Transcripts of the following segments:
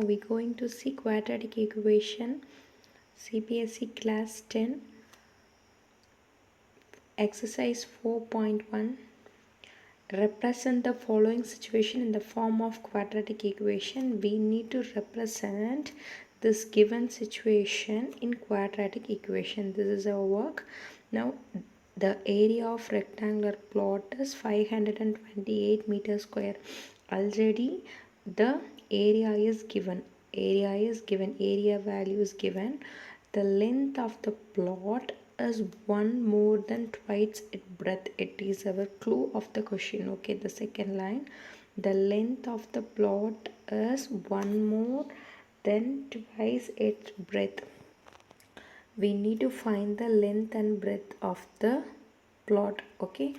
we're going to see quadratic equation, CBSE Class 10, exercise 4.1. Represent the following situation in the form of quadratic equation. We need to represent this given situation in quadratic equation. This is our work. Now, the area of rectangular plot is 528 meters square. Already the area is given. Area value is given. The length of the plot is one more than twice its breadth. It is our clue of the question. Okay, the second line, the length of the plot is one more than twice its breadth. We need to find the length and breadth of the plot. Okay,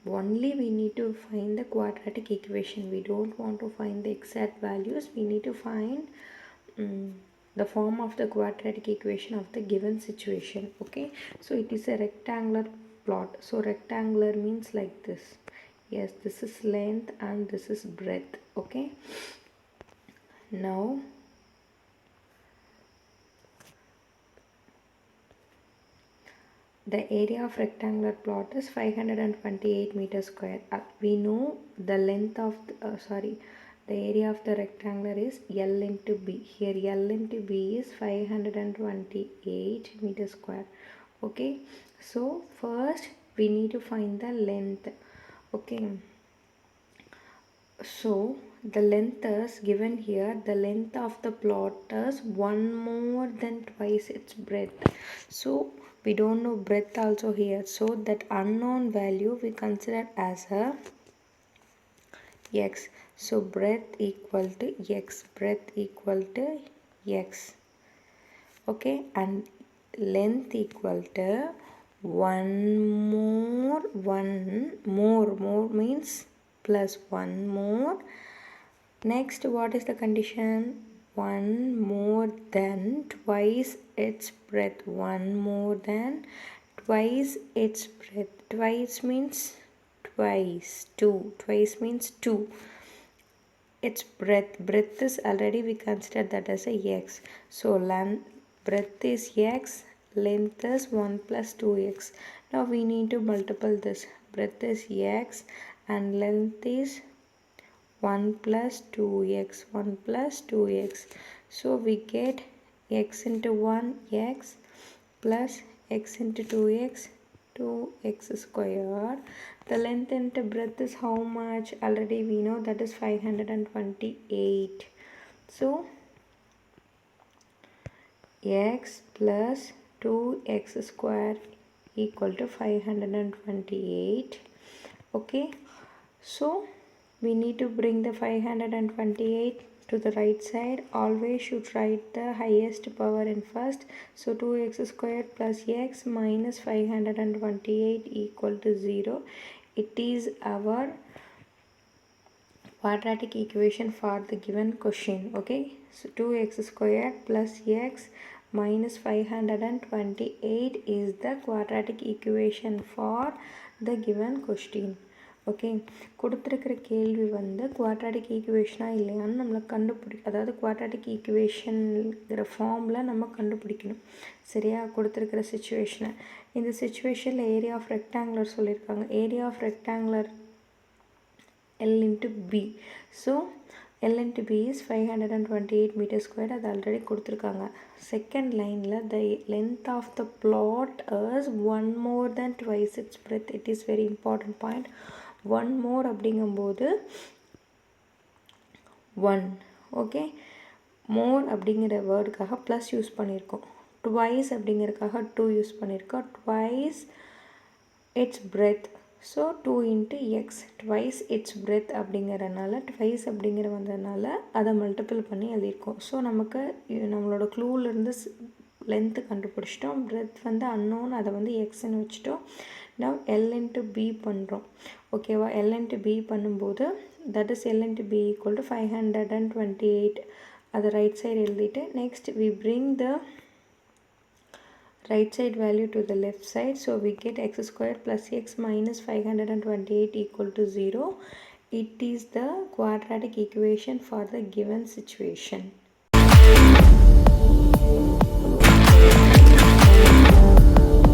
only we need to find the quadratic equation. We don't want to find the exact values. We need to find the form of the quadratic equation of the given situation. Okay, so it is a rectangular plot. So rectangular means like this. Yes, this is length and this is breadth. Okay, now the area of rectangular plot is 528 meters square. We know the length of the area of the rectangular is L into B. Here L into B is 528 meters square. Okay, so first we need to find the length. Okay, so the length is given here. The length of the plot is one more than twice its breadth. So we don't know breadth also here. So that unknown value we consider as a x. So breadth equal to x. Breadth equal to x. Okay, and length equal to more means plus one more. Next, what is the condition? One more than twice its breadth. One more than twice its breadth. Twice means twice. Two. Twice means two. Its breadth. Breadth is already we consider that as a x. So breadth is x. Length is 1 plus 2x. Now we need to multiply this. Breadth is x and length is 1 plus 2x. 1 plus 2x. So we get x into 1 x plus x into 2x 2x squared. The length into breadth is how much? Already we know that is 528. So x plus 2x square equal to 528. Okay, so we need to bring the 528 to the right side. Always should write the highest power in first. So 2x squared plus x minus 528 equal to 0. It is our quadratic equation for the given question. Okay, so 2x squared plus x minus 528 is the quadratic equation for the given question. Okay, கொடுத்துருக்கிற கேள்வி வந்து quadratic ஈக்குவேஷனாக இல்லையான்னு நம்மளை அதாவது quadratic ஈக்குவேஷன்ங்கிற ஃபார்மில் நம்ம கண்டுபிடிக்கணும். சரியா, கொடுத்துருக்கிற சுச்சுவேஷனை. இந்த சுச்சுவேஷனில் ஏரியா ஆஃப் ரெக்டாங்குலர் சொல்லியிருக்காங்க. Area of rectangular L into B. So L into B is 528 meters squared. அது ஆல்ரெடி கொடுத்துருக்காங்க. செகண்ட் லைனில் the length of the plot is one more than twice its breadth. It is very important point. One more அப்படிங்கும்போது 1. Okay, more அப்படிங்கிற வேர்டுக்காக plus use பண்ணியிருக்கோம். Twice அப்படிங்கிறதுக்காக 2 use பண்ணியிருக்கோம். Twice it's breadth. So 2 into x. Twice it's breadth அப்படிங்கிறனால twice அப்படிங்கிற வந்ததுனால அதை மல்டிபிள் பண்ணி எழுதியிருக்கோம். ஸோ நமக்கு நம்மளோட க்ளூவிலேருந்து லென்த்து கண்டுபிடிச்சிட்டோம். பிரெத் வந்து அன்னோன், அதை வந்து எக்ஸ்ன்னு வச்சுட்டோம். now L into B பண்ணுறோம். ஓகேவா, L into B பண்ணும்போது that is L into B equal to 528. அது ரைட் சைடு எழுதிட்டு next we bring the right side value to the left side. So we get x squared plus x minus 528 equal to 0. It is the quadratic equation for the given situation.